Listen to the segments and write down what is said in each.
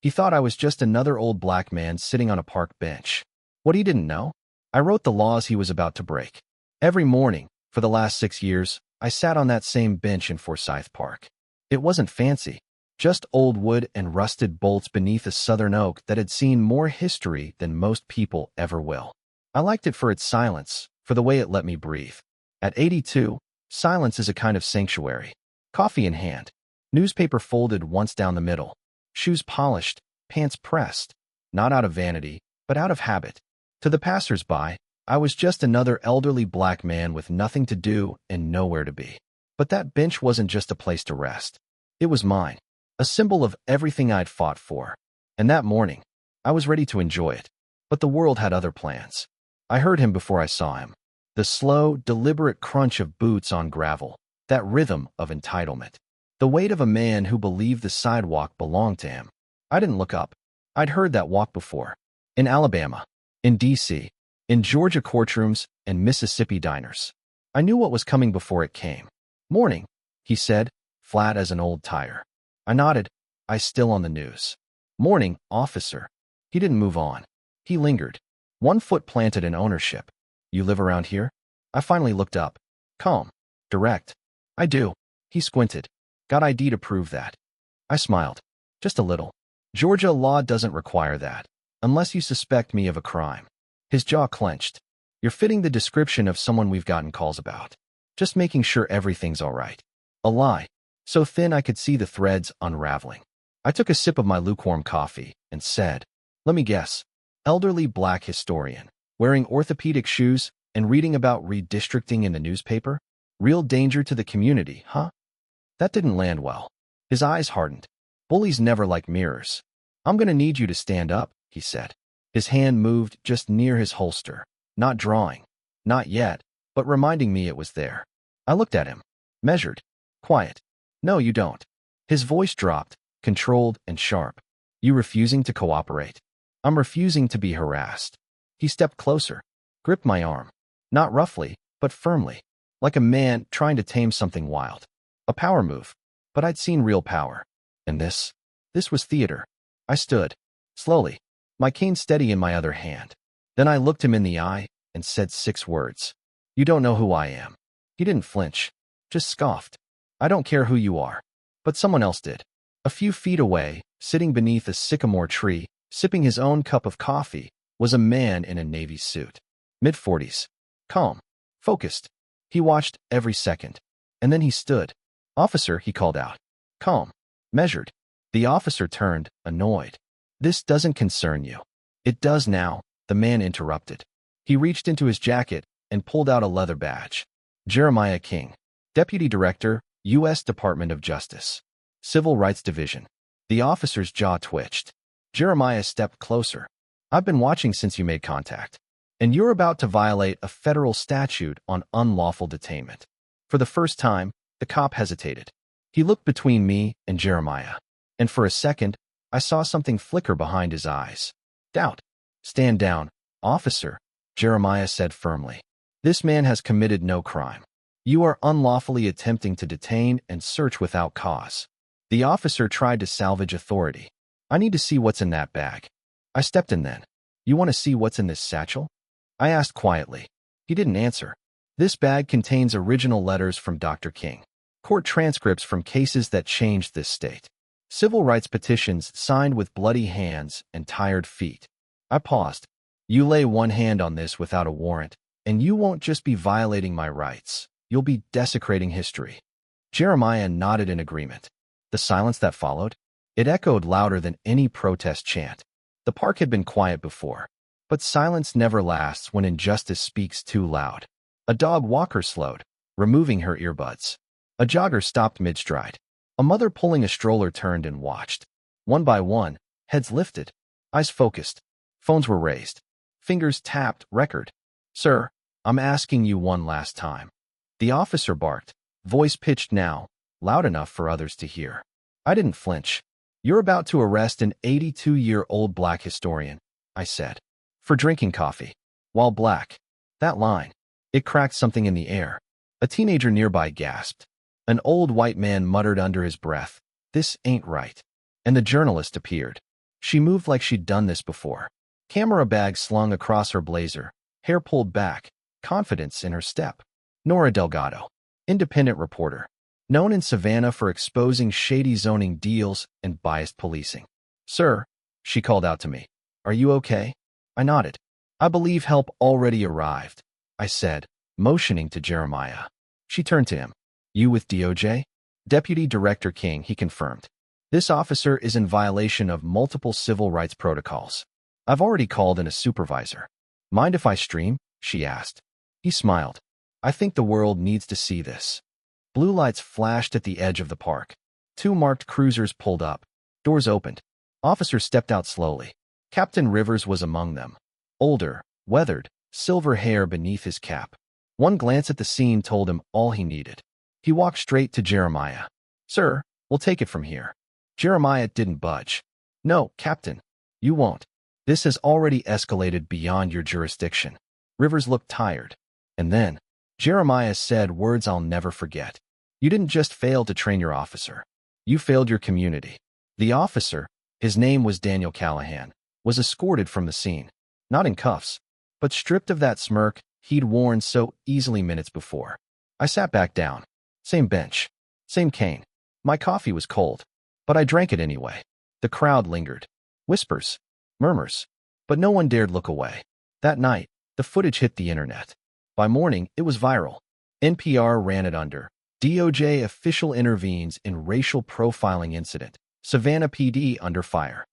He thought I was just another old black man sitting on a park bench. What he didn't know? I wrote the laws he was about to break. Every morning, for the last 6 years, I sat on that same bench in Forsyth Park. It wasn't fancy, just old wood and rusted bolts beneath a southern oak that had seen more history than most people ever will. I liked it for its silence, for the way it let me breathe. At 82, silence is a kind of sanctuary. Coffee in hand, newspaper folded once down the middle, shoes polished, pants pressed, not out of vanity, but out of habit. To the passers-by, I was just another elderly black man with nothing to do and nowhere to be. But that bench wasn't just a place to rest. It was mine, a symbol of everything I'd fought for. And that morning, I was ready to enjoy it. But the world had other plans. I heard him before I saw him. The slow, deliberate crunch of boots on gravel, that rhythm of entitlement. The weight of a man who believed the sidewalk belonged to him. I didn't look up. I'd heard that walk before. In Alabama, in D.C., in Georgia courtrooms and Mississippi diners. I knew what was coming before it came. "Morning," he said, flat as an old tire. I nodded, eyes still on the news. "Morning, officer." He didn't move on. He lingered, one foot planted in ownership. "You live around here?" I finally looked up. Calm, direct. "I do." He squinted. "Got ID to prove that?" I smiled. "Just a little. Georgia law doesn't require that, unless you suspect me of a crime." His jaw clenched. "You're fitting the description of someone we've gotten calls about. Just making sure everything's all right." A lie, so thin I could see the threads unraveling. I took a sip of my lukewarm coffee and said, "Let me guess. Elderly black historian, wearing orthopedic shoes and reading about redistricting in the newspaper? Real danger to the community, huh?" That didn't land well. His eyes hardened. "Bullies never like mirrors." "I'm gonna need you to stand up," he said. His hand moved just near his holster, not drawing, not yet, but reminding me it was there. I looked at him, measured, quiet. "No, you don't." His voice dropped, controlled and sharp. "You refusing to cooperate?" "I'm refusing to be harassed." He stepped closer, gripped my arm, not roughly, but firmly, like a man trying to tame something wild. A power move, but I'd seen real power. And this was theater. I stood, slowly, my cane steady in my other hand. Then I looked him in the eye and said 6 words. "You don't know who I am." He didn't flinch, just scoffed. "I don't care who you are." But someone else did. A few feet away, sitting beneath a sycamore tree, sipping his own cup of coffee, was a man in a navy suit. Mid-40s. Calm. Focused. He watched every second. And then he stood. "Officer," he called out. Calm. Measured. The officer turned, annoyed. "This doesn't concern you." "It does now," the man interrupted. He reached into his jacket and pulled out a leather badge. Jeremiah King, Deputy Director, U.S. Department of Justice, Civil Rights Division. The officer's jaw twitched. Jeremiah stepped closer. "I've been watching since you made contact. And you're about to violate a federal statute on unlawful detainment." For the first time, the cop hesitated. He looked between me and Jeremiah. And for a second, I saw something flicker behind his eyes. Doubt. "Stand down, officer," Jeremiah said firmly. "This man has committed no crime. You are unlawfully attempting to detain and search without cause." The officer tried to salvage authority. "I need to see what's in that bag." I stepped in then. "You want to see what's in this satchel?" I asked quietly. He didn't answer. "This bag contains original letters from Dr. King, court transcripts from cases that changed this state, civil rights petitions signed with bloody hands and tired feet." I paused. "You lay one hand on this without a warrant, and you won't just be violating my rights. You'll be desecrating history." Jeremiah nodded in agreement. The silence that followed, it echoed louder than any protest chant. The park had been quiet before, but silence never lasts when injustice speaks too loud. A dog walker slowed, removing her earbuds. A jogger stopped mid-stride. A mother pulling a stroller turned and watched. One by one, heads lifted, eyes focused. Phones were raised. Fingers tapped record. "Sir, I'm asking you one last time." The officer barked, voice pitched now, loud enough for others to hear. I didn't flinch. "You're about to arrest an 82-year-old black historian," I said, "for drinking coffee while black." That line, it cracked something in the air. A teenager nearby gasped. An old white man muttered under his breath, "This ain't right." And the journalist appeared. She moved like she'd done this before. Camera bag slung across her blazer, hair pulled back, confidence in her step. Nora Delgado, independent reporter, known in Savannah for exposing shady zoning deals and biased policing. "Sir," she called out to me. "Are you okay?" I nodded. "I believe help already arrived," I said, motioning to Jeremiah. She turned to him. "You with DOJ?" "Deputy Director King," he confirmed. "This officer is in violation of multiple civil rights protocols. I've already called in a supervisor." "Mind if I stream?" she asked. He smiled. "I think the world needs to see this." Blue lights flashed at the edge of the park. 2 marked cruisers pulled up. Doors opened. Officers stepped out slowly. Captain Rivers was among them. Older, weathered, silver hair beneath his cap. One glance at the scene told him all he needed. He walked straight to Jeremiah. "Sir, we'll take it from here." Jeremiah didn't budge. "No, Captain. You won't. This has already escalated beyond your jurisdiction." Rivers looked tired. And then, Jeremiah said words I'll never forget. "You didn't just fail to train your officer. You failed your community." The officer, his name was Daniel Callahan, was escorted from the scene. Not in cuffs, but stripped of that smirk he'd worn so easily minutes before. I sat back down. Same bench. Same cane. My coffee was cold, but I drank it anyway. The crowd lingered. Whispers. Murmurs. But no one dared look away. That night, the footage hit the internet. By morning, it was viral. NPR ran it under. DOJ official intervenes in racial profiling incident. Savannah PD under fire.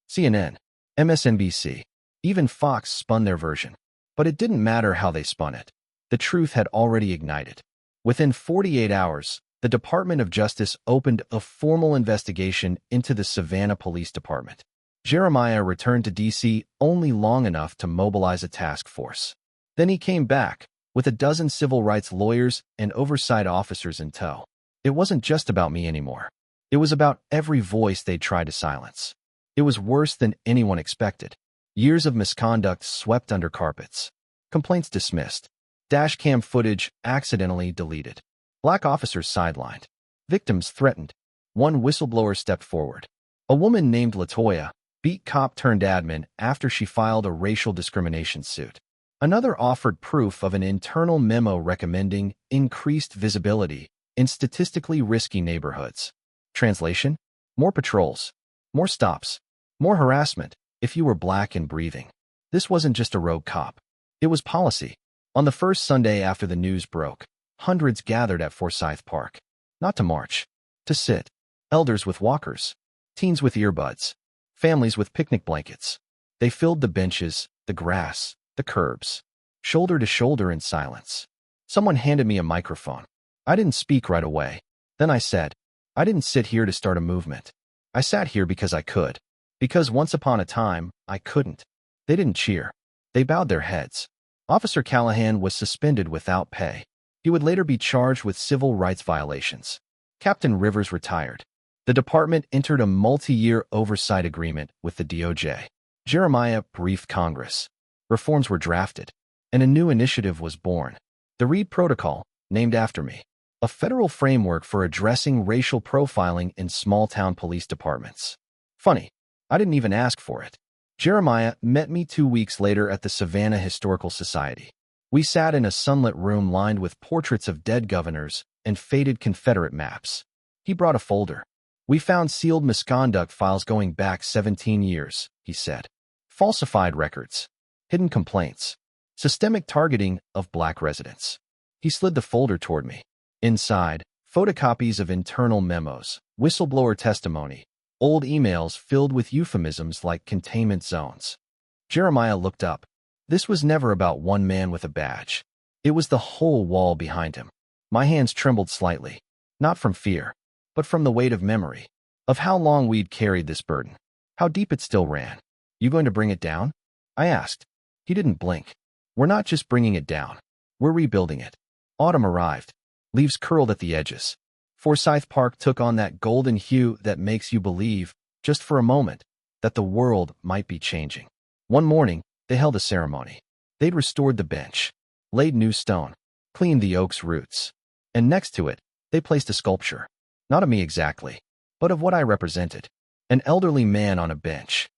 CNN, MSNBC, even Fox spun their version. But it didn't matter how they spun it. The truth had already ignited. Within 48 hours, the Department of Justice opened a formal investigation into the Savannah Police Department. Jeremiah returned to D.C. only long enough to mobilize a task force. Then he came back, with a dozen civil rights lawyers and oversight officers in tow. It wasn't just about me anymore. It was about every voice they'd tried to silence. It was worse than anyone expected. Years of misconduct swept under carpets. Complaints dismissed. Dashcam footage accidentally deleted. Black officers sidelined. Victims threatened. One whistleblower stepped forward. A woman named Latoya, beat cop turned admin after she filed a racial discrimination suit. Another offered proof of an internal memo recommending increased visibility in statistically risky neighborhoods. Translation? More patrols. More stops. More harassment if you were black and breathing. This wasn't just a rogue cop. It was policy. On the first Sunday after the news broke, hundreds gathered at Forsyth Park. Not to march. To sit. Elders with walkers. Teens with earbuds. Families with picnic blankets. They filled the benches, the grass, the curbs. Shoulder to shoulder in silence. Someone handed me a microphone. I didn't speak right away. Then I said, "I didn't sit here to start a movement. I sat here because I could. Because once upon a time, I couldn't." They didn't cheer. They bowed their heads. Officer Callahan was suspended without pay. He would later be charged with civil rights violations. Captain Rivers retired. The department entered a multi-year oversight agreement with the DOJ. Jeremiah briefed Congress. Reforms were drafted, and a new initiative was born. The Reed Protocol, named after me. A federal framework for addressing racial profiling in small-town police departments. Funny, I didn't even ask for it. Jeremiah met me 2 weeks later at the Savannah Historical Society. We sat in a sunlit room lined with portraits of dead governors and faded Confederate maps. He brought a folder. "We found sealed misconduct files going back 17 years, he said. Falsified records. Hidden complaints. Systemic targeting of black residents. He slid the folder toward me. Inside, photocopies of internal memos, whistleblower testimony, old emails filled with euphemisms like containment zones. Jeremiah looked up. This was never about one man with a badge. It was the whole wall behind him. My hands trembled slightly, not from fear, but from the weight of memory, of how long we'd carried this burden, how deep it still ran. "You going to bring it down?" I asked. He didn't blink. "We're not just bringing it down. We're rebuilding it." Autumn arrived. Leaves curled at the edges. Forsyth Park took on that golden hue that makes you believe, just for a moment, that the world might be changing. One morning, they held a ceremony. They'd restored the bench, laid new stone, cleaned the oak's roots. And next to it, they placed a sculpture. Not of me exactly, but of what I represented. An elderly man on a bench,